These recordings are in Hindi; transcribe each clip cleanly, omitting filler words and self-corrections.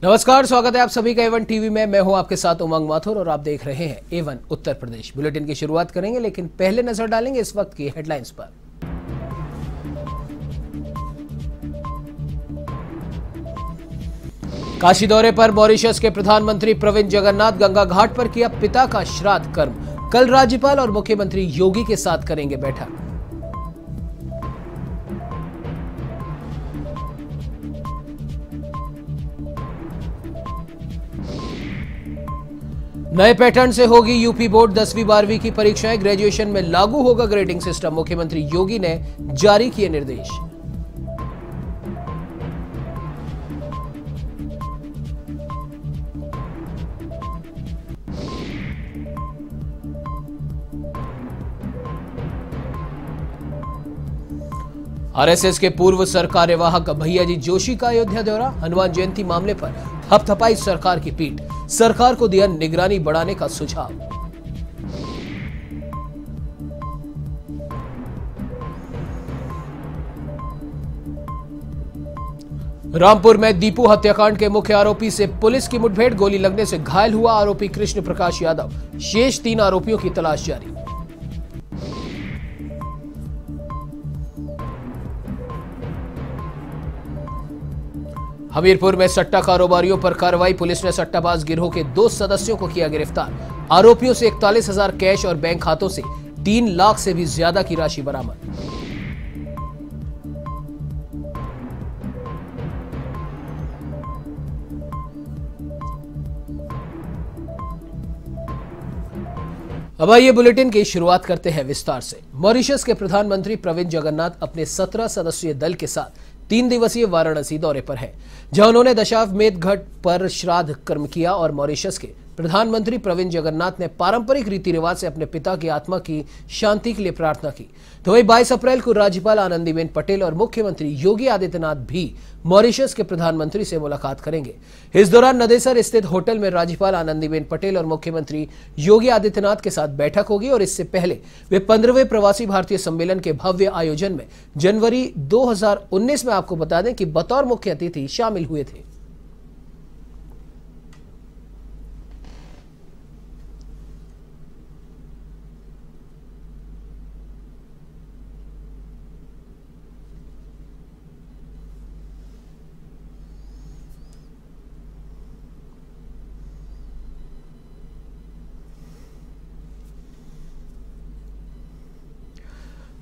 नमस्कार, स्वागत है आप सभी का A1 टीवी में। मैं हूं आपके साथ उमंग माथुर और आप देख रहे हैं A1 उत्तर प्रदेश। बुलेटिन की शुरुआत करेंगे, लेकिन पहले नजर डालेंगे इस वक्त की हेडलाइंस पर। काशी दौरे पर मॉरिशस के प्रधानमंत्री प्रविंद जगन्नाथ गंगा घाट पर किया पिता का श्राद्ध कर्म। कल राज्यपाल और मुख्यमंत्री योगी के साथ करेंगे बैठक। नए पैटर्न से होगी यूपी बोर्ड 10वीं 12वीं की परीक्षाएं। ग्रेजुएशन में लागू होगा ग्रेडिंग सिस्टम। मुख्यमंत्री योगी ने जारी किए निर्देश। आरएसएस के पूर्व सरकार्यवाहक भैयाजी जोशी का अयोध्या दौरा। हनुमान जयंती मामले पर हपथपाई सरकार की पीठ। सरकार को दिया निगरानी बढ़ाने का सुझाव। रामपुर में दीपू हत्याकांड के मुख्य आरोपी से पुलिस की मुठभेड़। गोली लगने से घायल हुआ आरोपी कृष्ण प्रकाश यादव। शेष 3 आरोपियों की तलाश जारी। हमीरपुर में सट्टा कारोबारियों पर कार्रवाई। पुलिस ने सट्टाबाज गिरोह के 2 सदस्यों को किया गिरफ्तार। आरोपियों से 41,000 कैश और बैंक खातों से 3 लाख से भी ज्यादा की राशि बरामद। अब आइए बुलेटिन की शुरुआत करते हैं विस्तार से। मॉरिशस के प्रधानमंत्री प्रविंद जगन्नाथ अपने 17 सदस्यीय दल के साथ 3 दिवसीय वाराणसी दौरे पर है, जहां उन्होंने दशाश्वमेध घाट पर श्राद्ध कर्म किया और मॉरिशस के प्रधानमंत्री प्रविंद जगन्नाथ ने पारंपरिक रीति रिवाज से अपने पिता की आत्मा की शांति के लिए प्रार्थना की। तो वही 22 अप्रैल को राज्यपाल आनंदीबेन पटेल और मुख्यमंत्री योगी आदित्यनाथ भी मॉरिशस के प्रधानमंत्री से मुलाकात करेंगे। इस दौरान नदेसर स्थित होटल में राज्यपाल आनंदीबेन पटेल और मुख्यमंत्री योगी आदित्यनाथ के साथ बैठक होगी और इससे पहले वे 15वें प्रवासी भारतीय सम्मेलन के भव्य आयोजन में जनवरी 2019 में आपको बता दें कि बतौर मुख्य अतिथि शामिल हुए थे।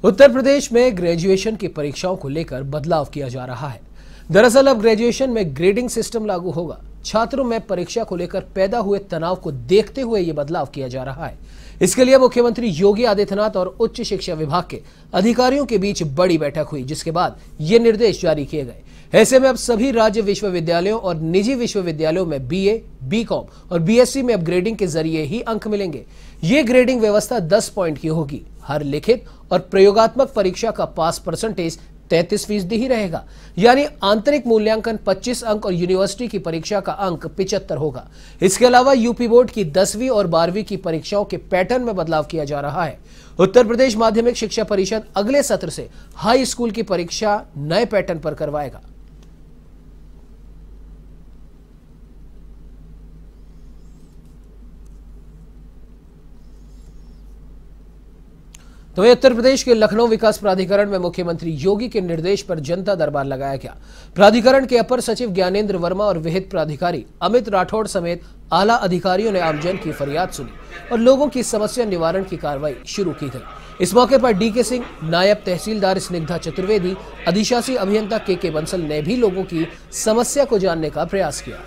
उत्तर प्रदेश में ग्रेजुएशन की परीक्षाओं को लेकर बदलाव किया जा रहा है। दरअसल अब ग्रेजुएशन में ग्रेडिंग सिस्टम लागू होगा। छात्रों में परीक्षा को लेकर पैदा हुए तनाव को देखते हुए यह बदलाव किया जा रहा है। इसके लिए मुख्यमंत्री योगी आदित्यनाथ और उच्च शिक्षा विभाग के अधिकारियों के बीच बड़ी बैठक हुई, जिसके बाद ये निर्देश जारी किए गए। ऐसे में अब सभी राज्य विश्वविद्यालयों और निजी विश्वविद्यालयों में BA, BCom और BSc में अपग्रेडिंग के जरिए ही अंक मिलेंगे। ये ग्रेडिंग व्यवस्था 10 पॉइंट की होगी। हर लिखित और प्रयोगात्मक परीक्षा का पास परसेंटेज 33% ही रहेगा, यानी आंतरिक मूल्यांकन 25 अंक और यूनिवर्सिटी की परीक्षा का अंक 75 होगा। इसके अलावा यूपी बोर्ड की 10वीं और 12वीं की परीक्षाओं के पैटर्न में बदलाव किया जा रहा है। उत्तर प्रदेश माध्यमिक शिक्षा परिषद अगले सत्र से हाई स्कूल की परीक्षा नए पैटर्न पर करवाएगा। तो वही उत्तर प्रदेश के लखनऊ विकास प्राधिकरण में मुख्यमंत्री योगी के निर्देश पर जनता दरबार लगाया गया। प्राधिकरण के अपर सचिव ज्ञानेंद्र वर्मा और विहित प्राधिकारी अमित राठौड़ समेत आला अधिकारियों ने आमजन की फरियाद सुनी और लोगों की समस्या निवारण की कार्रवाई शुरू की गई। इस मौके पर DK सिंह, नायब तहसीलदार स्निग्धा चतुर्वेदी, अधिशासी अभियंता KK बंसल ने भी लोगों की समस्या को जानने का प्रयास किया।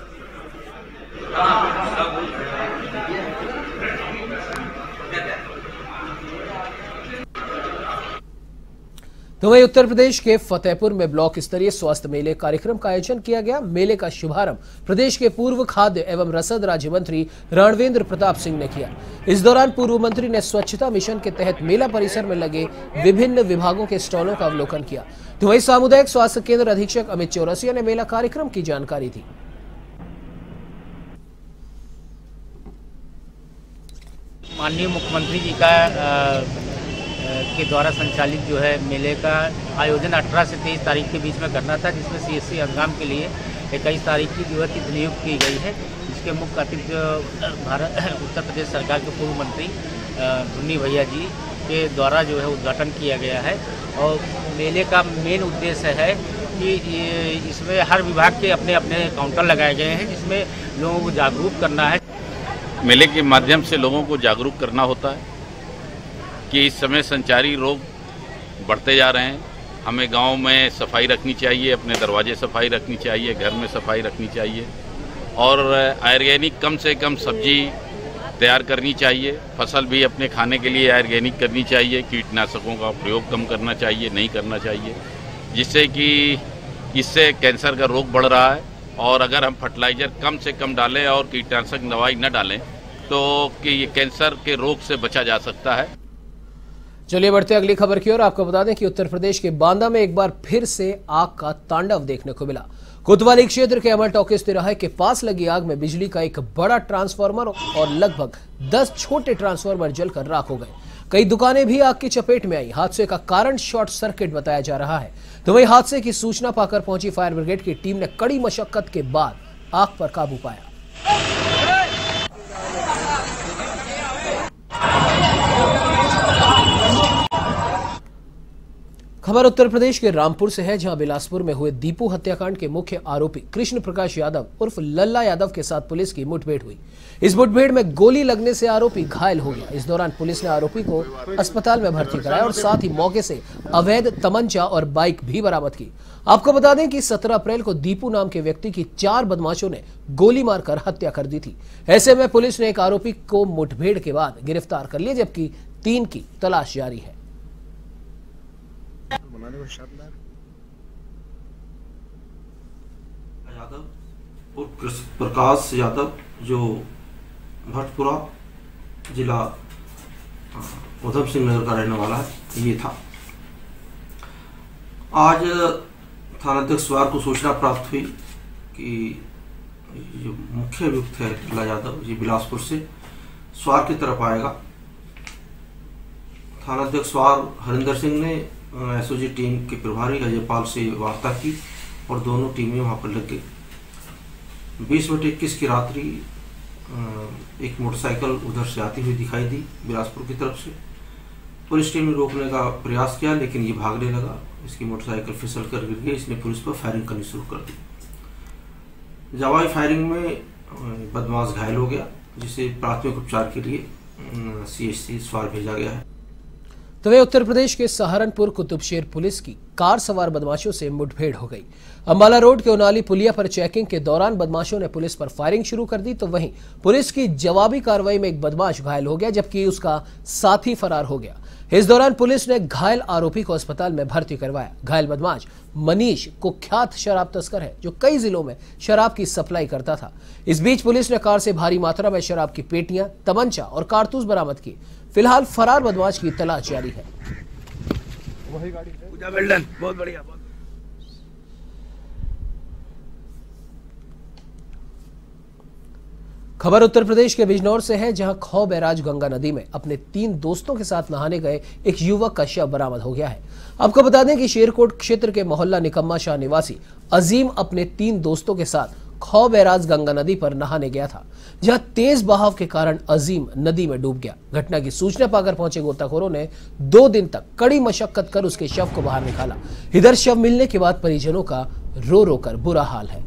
तो वही उत्तर प्रदेश के फतेहपुर में ब्लॉक स्तरीय स्वास्थ्य मेले कार्यक्रम का आयोजन किया गया। मेले का शुभारंभ प्रदेश के पूर्व खाद्य एवं रसद राज्य मंत्री रणवेंद्र प्रताप सिंह ने किया। इस दौरान पूर्व मंत्री ने स्वच्छता मिशन के तहत मेला परिसर में लगे विभिन्न विभागों के स्टॉलों का अवलोकन किया। तो वही सामुदायिक स्वास्थ्य केंद्र अधीक्षक अमित चौरसिया ने मेला कार्यक्रम की जानकारी दी। माननीय मुख्यमंत्री जी का के द्वारा संचालित जो है मेले का आयोजन 18 से 23 तारीख के बीच में करना था, जिसमें CSC एग्जाम के लिए 21 तारीख की जो है तिथि नियुक्त की गई है, जिसके मुख्य अतिथि उत्तर प्रदेश सरकार के पूर्व मंत्री धुन्नी भैया जी के द्वारा जो है उद्घाटन किया गया है। और मेले का मेन उद्देश्य है कि इसमें हर विभाग के अपने अपने काउंटर लगाए गए हैं, जिसमें लोगों को जागरूक करना है। मेले के माध्यम से लोगों को जागरूक करना होता है कि इस समय संचारी रोग बढ़ते जा रहे हैं। हमें गांव में सफाई रखनी चाहिए, अपने दरवाजे सफाई रखनी चाहिए, घर में सफाई रखनी चाहिए और ऑर्गेनिक कम से कम सब्जी तैयार करनी चाहिए। फसल भी अपने खाने के लिए ऑर्गेनिक करनी चाहिए। कीटनाशकों का प्रयोग कम करना चाहिए, नहीं करना चाहिए, जिससे कि इससे कैंसर का रोग बढ़ रहा है। और अगर हम फर्टिलाइज़र कम से कम डालें और कीटनाशक दवाई न डालें तो कि ये कैंसर के रोग से बचा जा सकता है। चलिए बढ़ते अगली खबर की ओर। आपको बता दें कि उत्तर प्रदेश के बांदा में एक बार फिर से आग का तांडव देखने को मिला। कोतवाली क्षेत्र के अमर टॉकीज तिराहे के पास लगी आग में बिजली का एक बड़ा ट्रांसफार्मर और लगभग 10 छोटे ट्रांसफार्मर जलकर राख हो गए। कई दुकानें भी आग की चपेट में आई। हादसे का कारण शॉर्ट सर्किट बताया जा रहा है। तो वहीं हादसे की सूचना पाकर पहुंची फायर ब्रिगेड की टीम ने कड़ी मशक्कत के बाद आग पर काबू पाया। खबर उत्तर प्रदेश के रामपुर से है, जहां बिलासपुर में हुए दीपू हत्याकांड के मुख्य आरोपी कृष्ण प्रकाश यादव उर्फ लल्ला यादव के साथ पुलिस की मुठभेड़ हुई। इस मुठभेड़ में गोली लगने से आरोपी घायल हो गया। इस दौरान पुलिस ने आरोपी को अस्पताल में भर्ती कराया और साथ ही मौके से अवैध तमंचा और बाइक भी बरामद की। आपको बता दें कि 17 अप्रैल को दीपू नाम के व्यक्ति की 4 बदमाशों ने गोली मारकर हत्या कर दी थी। ऐसे में पुलिस ने एक आरोपी को मुठभेड़ के बाद गिरफ्तार कर लिया, जबकि 3 की तलाश जारी है। यादव और कृष्ण प्रकाश यादव जो भटपुरा जिला उधम सिंह नगर का रहने वाला है, ये था। आज थानाध्यक्ष स्वार को सूचना प्राप्त हुई कि जो मुख्य अभियुक्त है लल्ला यादव, ये बिलासपुर से स्वार की तरफ आएगा। थानाध्यक्ष स्वार हरिंदर सिंह ने एसओजी टीम के प्रभारी अजयपाल से वार्ता की और दोनों टीमें वहां पर लग गई। 20/21 की रात्रि एक मोटरसाइकिल उधर से आती हुई दिखाई दी बिलासपुर की तरफ से। पुलिस टीम ने रोकने का प्रयास किया, लेकिन ये भागने लगा। इसकी मोटरसाइकिल फिसल कर गिर गई। इसने पुलिस पर फायरिंग करनी शुरू कर दी। जवाबी फायरिंग में बदमाश घायल हो गया, जिसे प्राथमिक उपचार के लिए CHC स्वार भेजा गया है। तो वे उत्तर प्रदेश के सहारनपुर कुतुबशेर पुलिस की कार सवार बदमाशों से मुठभेड़ हो गई। अंबाला रोड के उनाली पुलिया पर चेकिंग के दौरान बदमाशों ने पुलिस पर फायरिंग शुरू कर दी। तो वहीं पुलिस की जवाबी कार्रवाई में एक बदमाश घायल हो गया, जबकि उसका साथी फरार हो गया। इस दौरान पुलिस ने घायल आरोपी को अस्पताल में भर्ती करवाया। घायल बदमाश मनीष कुख्यात शराब तस्कर है, जो कई जिलों में शराब की सप्लाई करता था। इस बीच पुलिस ने कार से भारी मात्रा में शराब की पेटियां, तमंचा और कारतूस बरामद की। फिलहाल फरार बदमाश की तलाश जारी है। वही गाड़ी है। बहुत बढ़िया। खबर उत्तर प्रदेश के बिजनौर से है, जहां खौ बैराज गंगा नदी में अपने 3 दोस्तों के साथ नहाने गए एक युवक का शव बरामद हो गया है। आपको बता दें कि शेरकोट क्षेत्र के मोहल्ला निकम्मा शाह निवासी अजीम अपने 3 दोस्तों के साथ खौ बैराज गंगा नदी पर नहाने गया था, जहां तेज बहाव के कारण अजीम नदी में डूब गया। घटना की सूचना पाकर पहुंचे गोताखोरों ने 2 दिन तक कड़ी मशक्कत कर उसके शव को बाहर निकाला। इधर शव मिलने के बाद परिजनों का रो रो कर बुरा हाल है।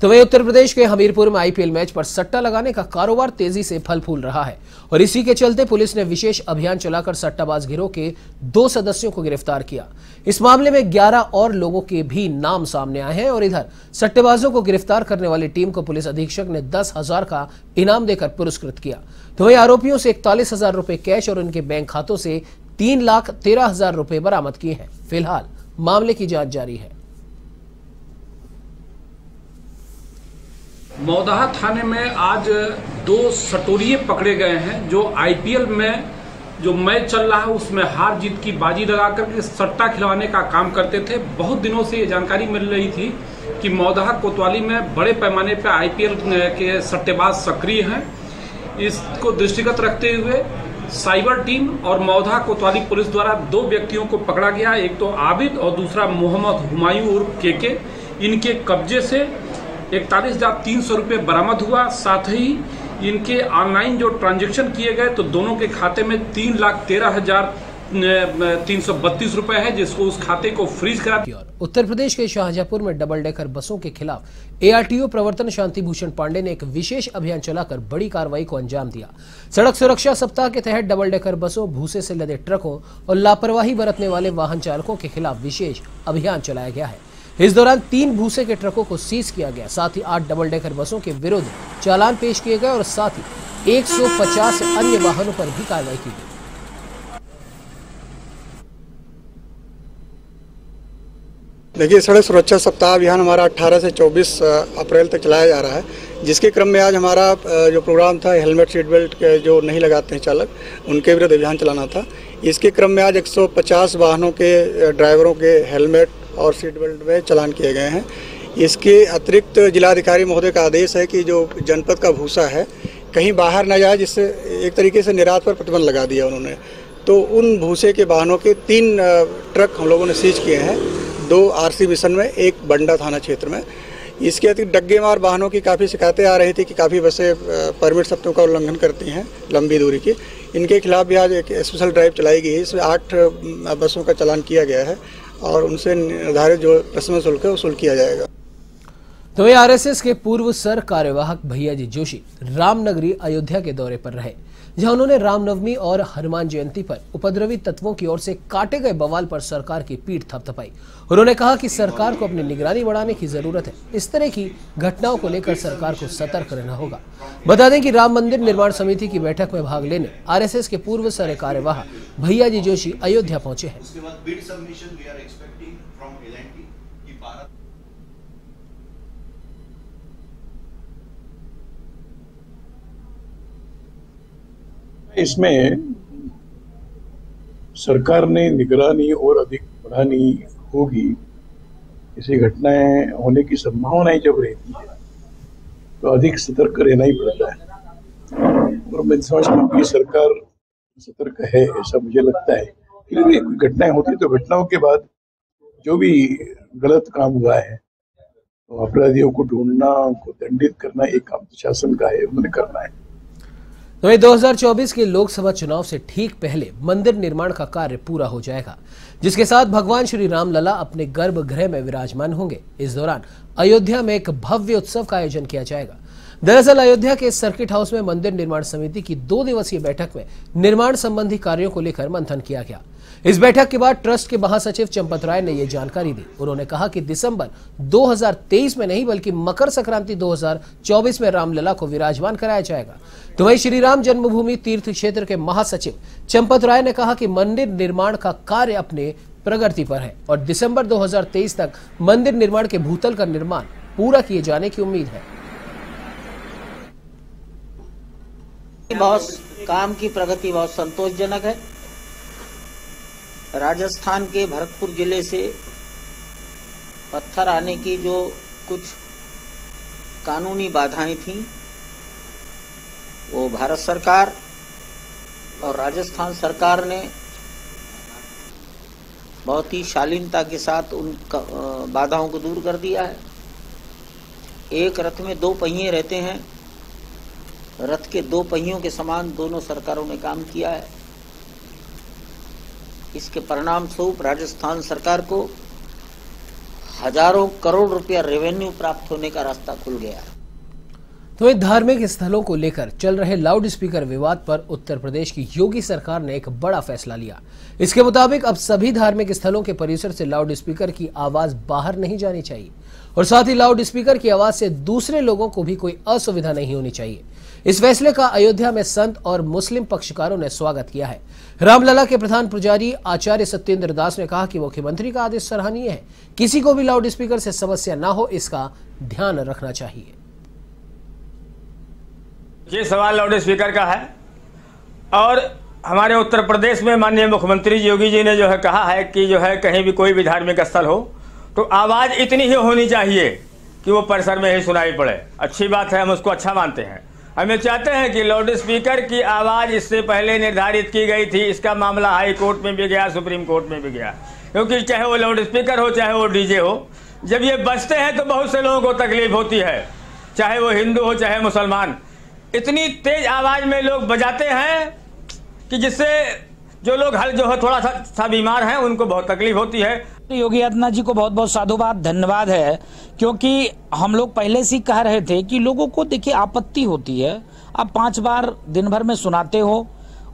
तो वही उत्तर प्रदेश के हमीरपुर में IPL मैच पर सट्टा लगाने का कारोबार तेजी से फल फूल रहा है और इसी के चलते पुलिस ने विशेष अभियान चलाकर सट्टाबाज गिरोह के 2 सदस्यों को गिरफ्तार किया। इस मामले में 11 और लोगों के भी नाम सामने आए हैं और इधर सट्टेबाजों को गिरफ्तार करने वाली टीम को पुलिस अधीक्षक ने 10,000 का इनाम देकर पुरस्कृत किया। तो वही आरोपियों से 41,000 रुपए कैश और उनके बैंक खातों से 3,13,000 रुपए बरामद किए हैं। फिलहाल मामले की जांच जारी है। मौदाहा थाने में आज 2 सटोरिये पकड़े गए हैं, जो IPL में जो मैच चल रहा है उसमें हार जीत की बाजी लगा करके सट्टा खिलवाने का काम करते थे। बहुत दिनों से ये जानकारी मिल रही थी कि मौदाहा कोतवाली में बड़े पैमाने पर IPL के सट्टेबाज सक्रिय हैं। इसको दृष्टिगत रखते हुए साइबर टीम और मौधा कोतवाली पुलिस द्वारा 2 व्यक्तियों को पकड़ा गया। एक तो आबिद और दूसरा मोहम्मद हुमायूं उर्फ केके। इनके कब्जे से 41,300 रुपये बरामद हुआ। साथ ही इनके ऑनलाइन जो ट्रांजैक्शन किए गए तो दोनों के खाते में 3,13,332 रुपए है, जिसको उस खाते को फ्रीज करा। उत्तर प्रदेश के शाहजहांपुर में डबल डेकर बसों के खिलाफ एआरटीओ प्रवर्तन शांति भूषण पांडे ने एक विशेष अभियान चलाकर बड़ी कार्रवाई को अंजाम दिया। सड़क सुरक्षा सप्ताह के तहत डबल डेकर बसों, भूसे से लदे ट्रकों और लापरवाही बरतने वाले वाहन चालकों के खिलाफ विशेष अभियान चलाया गया है। इस दौरान 3 भूसे के ट्रकों को सीज किया गया। साथ ही 8 डबल डेकर बसों के विरुद्ध चालान पेश किए गए और साथ ही 150 अन्य वाहनों पर भी कार्रवाई की गई। देखिए, सड़क सुरक्षा सप्ताह अभियान हमारा 18 से 24 अप्रैल तक चलाया जा रहा है, जिसके क्रम में आज हमारा जो प्रोग्राम था हेलमेट सीट बेल्ट के जो नहीं लगाते हैं चालक, उनके विरुद्ध अभियान चलाना था। इसके क्रम में आज 150 वाहनों के ड्राइवरों के हेलमेट और सीट बेल्ट में चालान किए गए हैं। इसके अतिरिक्त जिलाधिकारी महोदय का आदेश है कि जो जनपद का भूसा है कहीं बाहर न जाए, जिससे एक तरीके से निर्यात पर प्रतिबंध लगा दिया उन्होंने। तो उन भूसे के वाहनों के 3 ट्रक हम लोगों ने सीज किए हैं, 2 आरसी मिशन में, 1 बंडा थाना क्षेत्र में। इसके अतिरिक्त डग्गेमार वाहनों की काफ़ी शिकायतें आ रही थी कि काफ़ी बसें परमिट शर्तों का उल्लंघन करती हैं लंबी दूरी की। इनके खिलाफ भी आज एक स्पेशल ड्राइव चलाई गई है। इसमें 8 बसों का चालान किया गया है और उनसे निर्धारित जो प्रशमन शुल्क है वसूल किया जाएगा। तो ये आरएसएस के पूर्व सर कार्यवाहक भैयाजी जोशी रामनगरी अयोध्या के दौरे पर रहे, जहां उन्होंने रामनवमी और हनुमान जयंती पर उपद्रवी तत्वों की ओर से काटे गए बवाल पर सरकार की पीठ थपथपाई। उन्होंने कहा कि सरकार को अपनी निगरानी बढ़ाने की जरूरत है। इस तरह की घटनाओं को लेकर सरकार को सतर्क रहना होगा। बता दें कि राम मंदिर निर्माण समिति की बैठक में भाग लेने आरएसएस के पूर्व सर कार्यवाहक भैयाजी जोशी अयोध्या पहुंचे हैं। इसमें सरकार ने निगरानी और अधिक बढ़ानी होगी। ऐसी घटनाएं होने की संभावनाएं जब रहती है तो अधिक सतर्क रहना ही पड़ता है, और मैं समझता हूँ कि सरकार सतर्क है, ऐसा मुझे लगता है। लेकिन घटनाएं होती तो घटनाओं के बाद जो भी गलत काम हुआ है तो अपराधियों को ढूंढना, उनको दंडित करना एक काम शासन का है, उन्होंने करना है। तो 2024 के लोकसभा चुनाव से ठीक पहले मंदिर निर्माण का कार्य पूरा हो जाएगा, जिसके साथ भगवान श्री राम लला अपने गर्भगृह में विराजमान होंगे। इस दौरान अयोध्या में एक भव्य उत्सव का आयोजन किया जाएगा। दरअसल अयोध्या के सर्किट हाउस में मंदिर निर्माण समिति की 2 दिवसीय बैठक में निर्माण संबंधी कार्यों को लेकर मंथन किया गया। इस बैठक के बाद ट्रस्ट के महासचिव चंपत राय ने यह जानकारी दी। उन्होंने कहा कि दिसंबर 2023 में नहीं बल्कि मकर संक्रांति 2024 में रामलला को विराजमान कराया जाएगा। तो वहीं श्री राम जन्मभूमि तीर्थ क्षेत्र के महासचिव चंपत राय ने कहा कि मंदिर निर्माण का कार्य अपने प्रगति पर है और दिसंबर 2023 तक मंदिर निर्माण के भूतल का निर्माण पूरा किए जाने की उम्मीद है। बहुत काम की प्रगति बहुत संतोषजनक है। राजस्थान के भरतपुर जिले से पत्थर आने की जो कुछ कानूनी बाधाएं थीं, वो भारत सरकार और राजस्थान सरकार ने बहुत ही शालीनता के साथ उन बाधाओं को दूर कर दिया है। एक रथ में 2 पहिए रहते हैं, रथ के 2 पहियों के समान दोनों सरकारों ने काम किया है। इसके परिणाम स्वरूप राजस्थान सरकार को हजारों करोड़ रुपया रेवेन्यू प्राप्त होने का रास्ता खुल गया है। तो इन धार्मिक स्थलों को लेकर चल रहे लाउड स्पीकर विवाद पर उत्तर प्रदेश की योगी सरकार ने एक बड़ा फैसला लिया। इसके मुताबिक अब सभी धार्मिक स्थलों के परिसर से लाउड स्पीकर की आवाज बाहर नहीं जानी चाहिए और साथ ही लाउड स्पीकर की आवाज से दूसरे लोगों को भी कोई असुविधा नहीं होनी चाहिए। इस फैसले का अयोध्या में संत और मुस्लिम पक्षकारों ने स्वागत किया है। रामलला के प्रधान पुजारी आचार्य सत्येंद्र दास ने कहा कि मुख्यमंत्री का आदेश सराहनीय है, किसी को भी लाउड स्पीकर से समस्या ना हो, इसका ध्यान रखना चाहिए। ये सवाल लाउड स्पीकर का है और हमारे उत्तर प्रदेश में माननीय मुख्यमंत्री योगी जी ने जो है कहा है कि जो है कहीं भी कोई भी धार्मिक स्थल हो तो आवाज इतनी ही होनी चाहिए कि वो परिसर में ही सुनाई पड़े। अच्छी बात है, हम उसको अच्छा मानते हैं। हमें चाहते हैं कि लाउड स्पीकर की आवाज़ इससे पहले निर्धारित की गई थी। इसका मामला हाई कोर्ट में भी गया, सुप्रीम कोर्ट में भी गया, क्योंकि चाहे वो लाउड स्पीकर हो चाहे वो डीजे हो, जब ये बजते हैं तो बहुत से लोगों को तकलीफ होती है, चाहे वो हिंदू हो चाहे मुसलमान। इतनी तेज आवाज़ में लोग बजाते हैं कि जिससे जो लोग जो है थोड़ा सा बीमार हैं उनको बहुत तकलीफ होती है। योगी आदित्यनाथ जी को बहुत बहुत साधुवाद, धन्यवाद है, क्योंकि हम लोग पहले से ही कह रहे थे कि लोगों को देखिए आपत्ति होती है। आप 5 बार दिन भर में सुनाते हो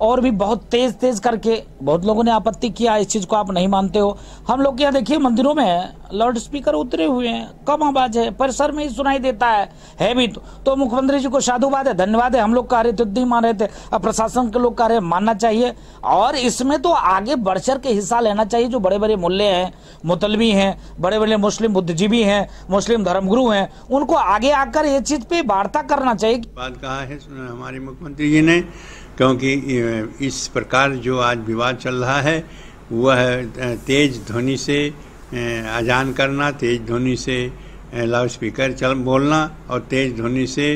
और भी बहुत तेज करके बहुत लोगों ने आपत्ति किया, इस चीज को आप नहीं मानते हो। हम लोग यहाँ देखिए मंदिरों में लाउड स्पीकर उतरे हुए हैं, कम आवाज है, परिसर में ही सुनाई देता है भी तो मुख्यमंत्री जी को साधुवाद है, धन्यवाद है। हम लोग कह रहे थे नहीं मान रहे थे, अब प्रशासन के लोग कह रहे हैं मानना चाहिए और इसमें तो आगे बढ़ चढ़ के हिस्सा लेना चाहिए। जो बड़े बड़े मुल्ले हैं, मुतलबी हैं, बड़े बड़े मुस्लिम बुद्धिजीवी हैं, मुस्लिम धर्मगुरु हैं, उनको आगे आकर ये चीज पे वार्ता करना चाहिए। बात कहा है हमारे मुख्यमंत्री जी ने, क्योंकि इस प्रकार जो आज विवाद चल रहा है वह तेज ध्वनि से अजान करना, तेज ध्वनि से लाउड स्पीकर बोलना और तेज ध्वनि से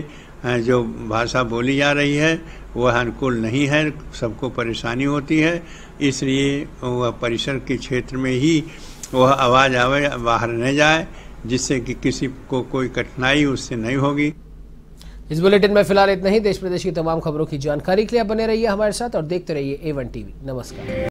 जो भाषा बोली जा रही है वह अनुकूल नहीं है, सबको परेशानी होती है। इसलिए वह परिसर के क्षेत्र में ही वह आवाज़ आवे, बाहर न जाए, जिससे कि किसी को कोई कठिनाई उससे नहीं होगी। इस बुलेटिन में फिलहाल इतना ही। देश प्रदेश की तमाम खबरों की जानकारी के लिए आप बने रहिए हमारे साथ और देखते रहिए A1 TV। नमस्कार।